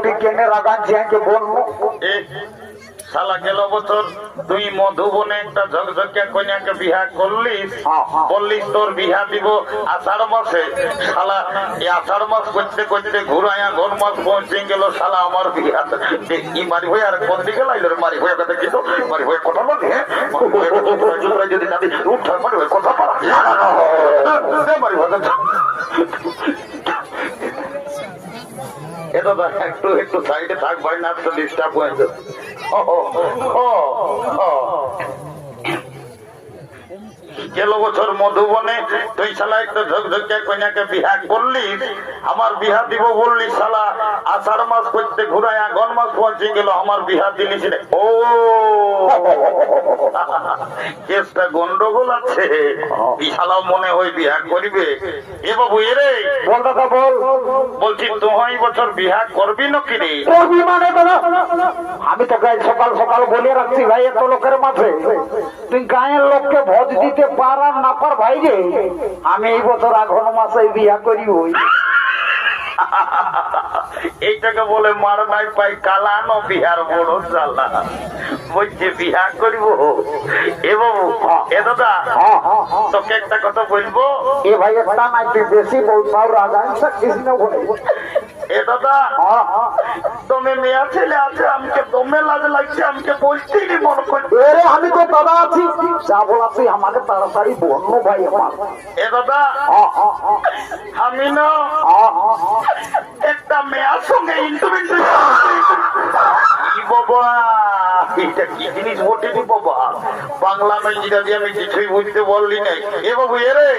তুই কেনে রাগাচ্ছি আগে বলবো। শালা গেল বছর তুই মধুবনে একটা ঝকঝকিয়া কন্যাকে বিহা করলিস, বললিস তোর বিহা দিব আষাঢ় মাসে। শালা এই আষাঢ় মাস করতে করতে ঘুরাইয়া ঘর মাস পৌঁছে গেল। শালা আমার বিহা মারি হয়ে আর কোন দিকে লাইল রে? মারি হয়ে কথা কিন্তু মারি হয়ে কথা বলে, হ্যাঁ যদি না উঠার মারি হয়ে কথা বলা মারি হয়ে এটা একটু একটু সাইডে থাক ভাই, না তো ডিস্টার্ব হয়ে যাবে। গেল বছর মধুবনে তুই শালা একটা ঝকঝকিয়া কন্যাকে বিহা করলিস, আমার বিহা দিব বললি। শালা আষাঢ় মাস করতে ঘুরাই আঘন মাস পৌঁছে গেল, আমার বিহা দিলিস রে। ও কেসটা গন্ডগোল আছে, বিশালা মনে হয় বিহা করিবে। এ বাবু এরে বল দাদা বল। বলছি তুই বছর বিহা করবি নাকি রে? করবি মানে দাদা আমি তো গায়ে সকাল সকাল বলে রাখছি ভাই, এত লোকের মাঝে তুই গায়ের লোককে ভোজ দিতে পার আর না পার ভাই রে, আমি এই বছর আঘন মাসে বিয়া করি। ওই এইটাকে বলে মার নাই পাই কালানো বিহার বড় চালা। বলছে বিহা করিব। এ বাবু এ দাদা তোকে একটা কথা বলবো। এ ভাই একটা নাই তুই বেশি বলছো রাগান কৃষ্ণ বলে। এ দাদা তুমি মেয়া ছেলে আছে, আমাকে দমে লাজ লাগছে, আমাকে বলতেই মনে করছে। আমি তো দাদা আছি, যা বলাছি আমাকে তাড়াতাড়ি বললো ভাই আমার। এ দাদা আমি না একটা মেয়ার সঙ্গে ইন্টারভিউ। বাবা এটা কি জিনিস বটেনি বাবা, বাংলা না ইংরাজি আমি কিছুই বুঝতে বললি নাই। এ বাবু এরে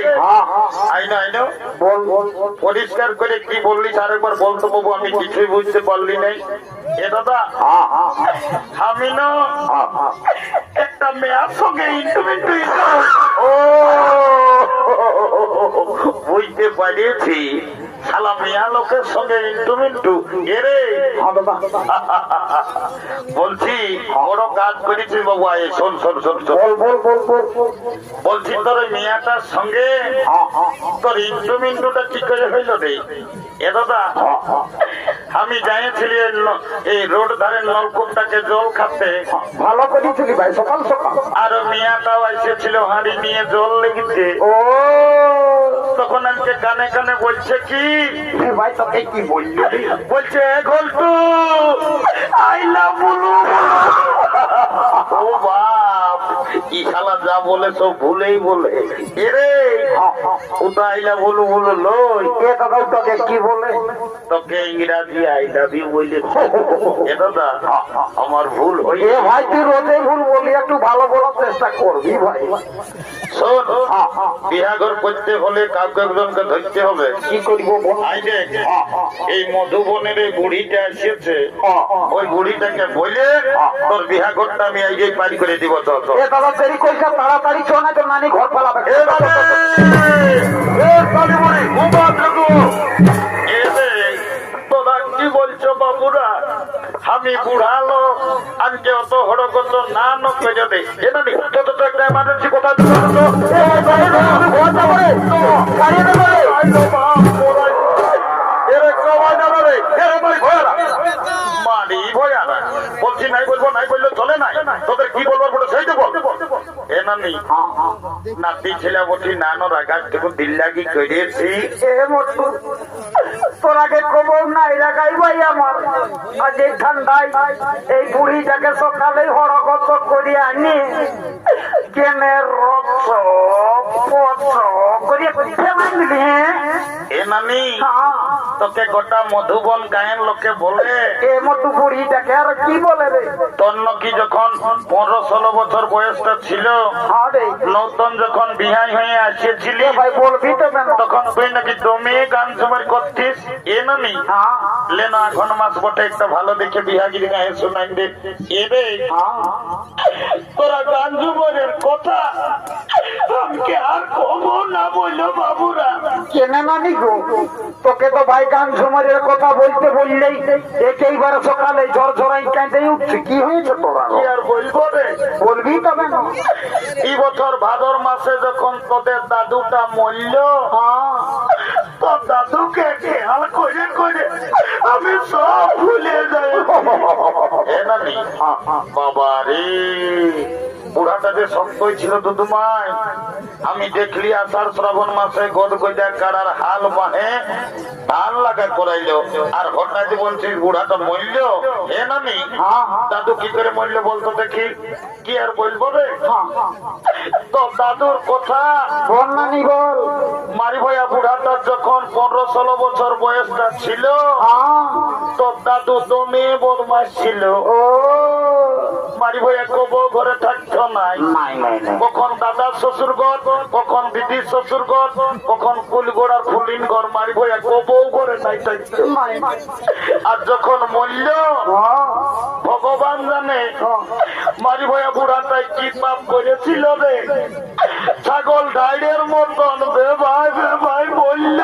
আইনা আইনা বল বল পরিষ্কার করে কি বললি আরেকবার বলতো বাবু, আমি কিছুই বুঝতে পারলি নাই। এ দাদা আমি না একটা মেয়ার সঙ্গে ইন্টারভিউ। ও বুঝতে পারিয়েছি, শালা মেয়া লোকের সঙ্গে ইন্টু এরে বলছি বড় কাজ করেছি বাবু। শোন শোন শোন শোন বলছি তোর মেয়াটার সঙ্গে তোর ইন্টুমিন্টুটা কি করে হইল রে? এ দাদা আমি যাইছিলি এই রোড ধারে নলকূপটাকে জল খাতে, ভালো করেছিলি ভাই সকাল সকাল। আর মেয়াটাও এসেছিল হাঁড়ি নিয়ে জল লেগেছে। ও তখন আমাকে কানে কানে বলছে কি ভাই তোকে কি বললি? বলছে ঘল্টু আই লাভ বলু। ও বাপ ই শালা যা বলে সব ভুলেই বলে। এরে ওটা আইলা বলু বলু লই। এ দাদা তোকে কি বলে? তোকে ইংরাজি আই লাভ ইউ বলে। এ দাদা আমার ভুল হই। এ ভাই তুই রোজে ভুল বলি, একটু ভালো বলার চেষ্টা করবি ভাই। শোন বিহাঘর করতে হলে কাউকে একজনকে ধরতে হবে। কি করিব বল? আই দেখ এই মধুবনের এই বুড়িটা এসেছে, ওই বুড়িটাকে বলে তোর বিহাঘরটা আমি এই যে পারি করে দিব। তো এ দাদা দেরি কইছা, তাড়াতাড়ি চো না তো নানি ঘর পালাবে। তোরা কি বলছো বাবুরা? আমি বুড়া লোক, আজকে অত হড়গত না নকে যদি এটা তো একটা এমার্জেন্সি কোথায় মারি ভয়ারা বলছি নাই বলবো, নাই বললে চলে নাই। তোদের কি বলবো বলে সেই দেবো। এ নানি নাতি ছেলে বলছি নানো রাগার থেকে দিল্লাগি করেছি। তোর আগে খবর নাই রাখাই ভাই আমার। আজ এই ঠান্ডায় এই বুড়িটাকে সকালে হরকত করিয়ে আনি কেনে রক্ত করিয়ে ফেলে। এ নানি তোকে গোটা মধুবন গায়ের লোকে বলে এ মতো বুড়িটাকে আর কি বলে রে? তোর নাকি যখন 15-16 বছর বয়সটা ছিল, নতুন যখন বিহাই হয়ে আসিয়েছিলি ভাই বলবি তো তখন তুই নাকি জমে গান জমার করতিস। এ নানি লেনা এখন মাস বটে একটা ভালো দেখে বিহাগিরি গায়ে শোনাই দে। এরে তোরা গান জুমারের কথা আমাকে আর কবো না বললো বাবুরা। কেনে নানি গো, তোকে তো ভাই গান ঝুমারের কথা বলতে বললেই একেইবার সকালে জ্বর ঝরাই কাঁদে উঠছে। কি হয়েছে তোরা? কি আর বলবো রে? বলবি তবে না। এই বছর ভাদর মাসে যখন তোদের দাদুটা মরল, তোর দাদুকে খেয়াল করে করে আমি সব ভুলে বাবা রে, বুড়াটা যে শক্তই ছিল দুদুমাই। আমি দেখলি আষাঢ় শ্রাবণ মাসে গদগজা কাড়ার হাল বাহে ধান লাগা করাইলো, আর হঠাৎ বলছিস বুড়াটা মরল। হে নানি, দাদু কি করে মরল বলতো দেখি? কি আর বলবো রে, তো দাদুর কথা বল নানি বল। মারি ভাইয়া বুড়াটার যখন 15-16 বছর বয়সটা ছিল, তো দাদু দমে বদমাস ছিল। ও মারি ভাইয়া কবো ঘরে থাকতো নাই। কখন দাদার শ্বশুর ঘর, কখন দিদির শ্বশুর ঘর, কখন ফুলগোড়ার ফুলিন ঘর, মারি ভাইয়া কবো ঘরে নাই থাকতো। আর যখন মরল ভগবান জানে মারি ভাইয়া বুড়াটাই কি পাপ করেছিল রে, ছাগল ডাইরের মতন বেভাই বেভাই বলল।